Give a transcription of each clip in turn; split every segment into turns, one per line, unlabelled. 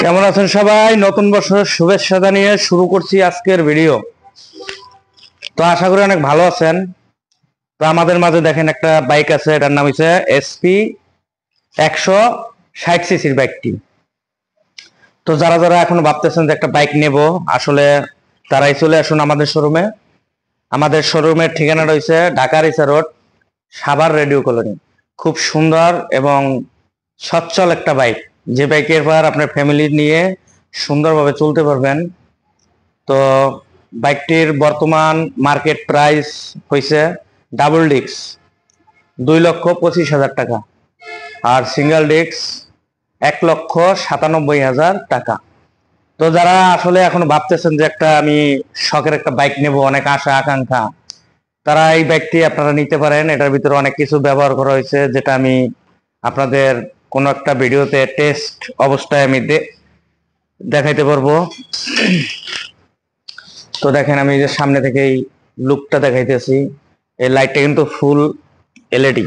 কেমন আছেন সবাই? নতুন বছরের শুভেচ্ছা জানিয়ে শুরু করছি আজকের ভিডিও। তো আশা করি অনেক ভালো আছেন। তো আমাদের মাঝে দেখেন একটা বাইক আছে, এটার নাম হচ্ছে এসপি 160 সিসির বাইকটি। তো যারা যারা এখনো ভাবতেছেন যে একটা বাইক নেব, আসলে তারাই চলে আসুন আমাদের শোরুমে। আমাদের শোরুমের ঠিকানা রয়েছে Dhaka Richa road, Savar radio colony. খুব সুন্দর এবং সচ্ছল একটা বাইক, যে বাইকের পর আপনার ফ্যামিলি নিয়ে সুন্দরভাবে চলতে পারবেন। তো বাইকটির বর্তমান মার্কেট প্রাইস হয়েছে ডাবল ডিস্ক 2,25,000 টাকা, আর সিঙ্গেল ডিস্ক 1,97,000 টাকা। তো যারা আসলে এখন ভাবতেছেন যে একটা আমি শখের একটা বাইক নেব, অনেক আশা আকাঙ্ক্ষা, তারা এই বাইকটি আপনারা নিতে পারেন। এটার ভিতরে অনেক কিছু ব্যবহার করা হয়েছে, যেটা আমি আপনাদের কোনো একটা ভিডিওতে টেস্ট অবস্থায় আমি দেখাইতে পারবো। তো দেখেন, আমি যে সামনে থেকে এই লুকটা দেখাইতেছি, এই লাইটটা কিন্তু ফুল এলইডি,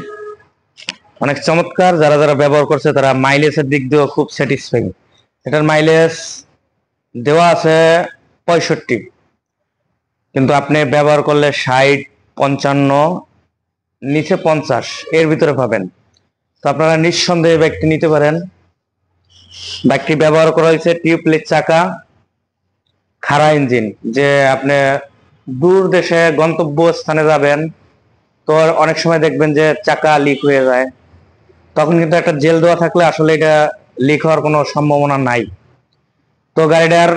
অনেক চমৎকার। যারা যারা ব্যবহার করছে তারা মাইলেজের দিক দিয়েও খুব স্যাটিসফাইং। এটার মাইলেজ দেওয়া আছে 65, কিন্তু আপনি ব্যবহার করলে 60, 55, নিচে 50 এর ভিতরে পাবেন। তো আপনারা নিঃসন্দেহে বাইকটি নিতে পারেন। বাইকটি ব্যবহার করা হয়েছে টিউবলেস চাকা, খাড়া ইঞ্জিন। যে আপনি দূর দেশে গন্তব্য স্থানে যাবেন, তো অনেক সময় দেখবেন যে চাকা লিক হয়ে যায়, তখন কিন্তু একটা জেল দেওয়া থাকলে আসলে এটা লিক হওয়ার কোনো সম্ভাবনা নাই। তো গাড়িটার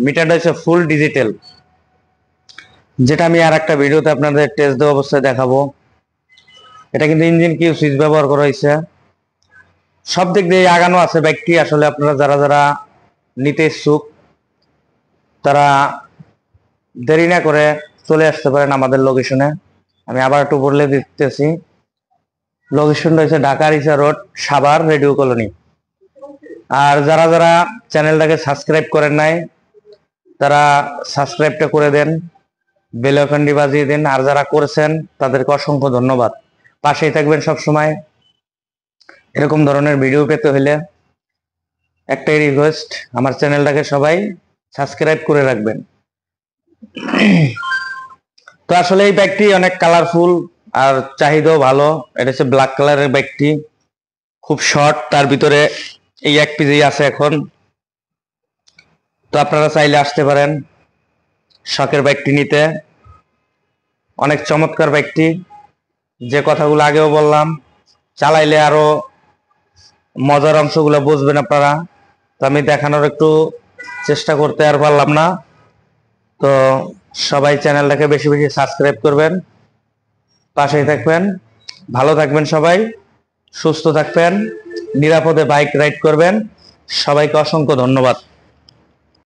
মিটারটা হচ্ছে ফুল ডিজিটাল, যেটা আমি আর একটা ভিডিওতে আপনাদের টেস্ট দেওয়া অবস্থায় দেখাবো। এটা কিন্তু ইঞ্জিন কিউ সুইচ ব্যবহার করা হয়েছে, সব দিক দিয়ে আগানো আছে বাইকটি। আসলে আপনারা যারা যারা নিতে ইচ্ছুক, তারা দেরি না করে চলে আসতে পারেন আমাদের লোকেশনে। আমি আবার একটু বলে দিতেছি, লোকেশন রয়েছে Dhaka Richa road, Savar radio colony. আর যারা যারা চ্যানেলটাকে সাবস্ক্রাইব করেন নাই, তারা সাবস্ক্রাইবটা করে দেন, বেল আইকনটি বাজিয়ে দিন। আর যারা করেছেন তাদেরকে অসংখ্য ধন্যবাদ। পাশেই থাকবেন সব সময়। এরকম ধরনের ভিডিও পেতে হলে একটাই রিকোয়েস্ট, আমার চ্যানেলটাকে সবাই সাবস্ক্রাইব করে রাখবেন। তো আসলে এই বাইকটি অনেক কালারফুল আর চাহিদাও ভালো। এটা হচ্ছে ব্ল্যাক কালারের বাইকটি, খুব শর্ট, তার ভিতরে এই এক পিসই আছে এখন। তো আপনারা চাইলে আসতে পারেন শখের বাইকটি নিতে। অনেক চমৎকার বাইকটি, যে কথাগুলো আগেও বললাম, চালাইলে আরো মজার অংশগুলো বুঝবেন আপনারা। তো আমি দেখানোর একটু চেষ্টা করতে আর পারলাম না। তো সবাই চ্যানেলটাকে বেশি বেশি সাবস্ক্রাইব করবেন, পাশেই থাকবেন। ভালো থাকবেন সবাই, সুস্থ থাকবেন, নিরাপদে বাইক রাইড করবেন। সবাইকে অসংখ্য ধন্যবাদ।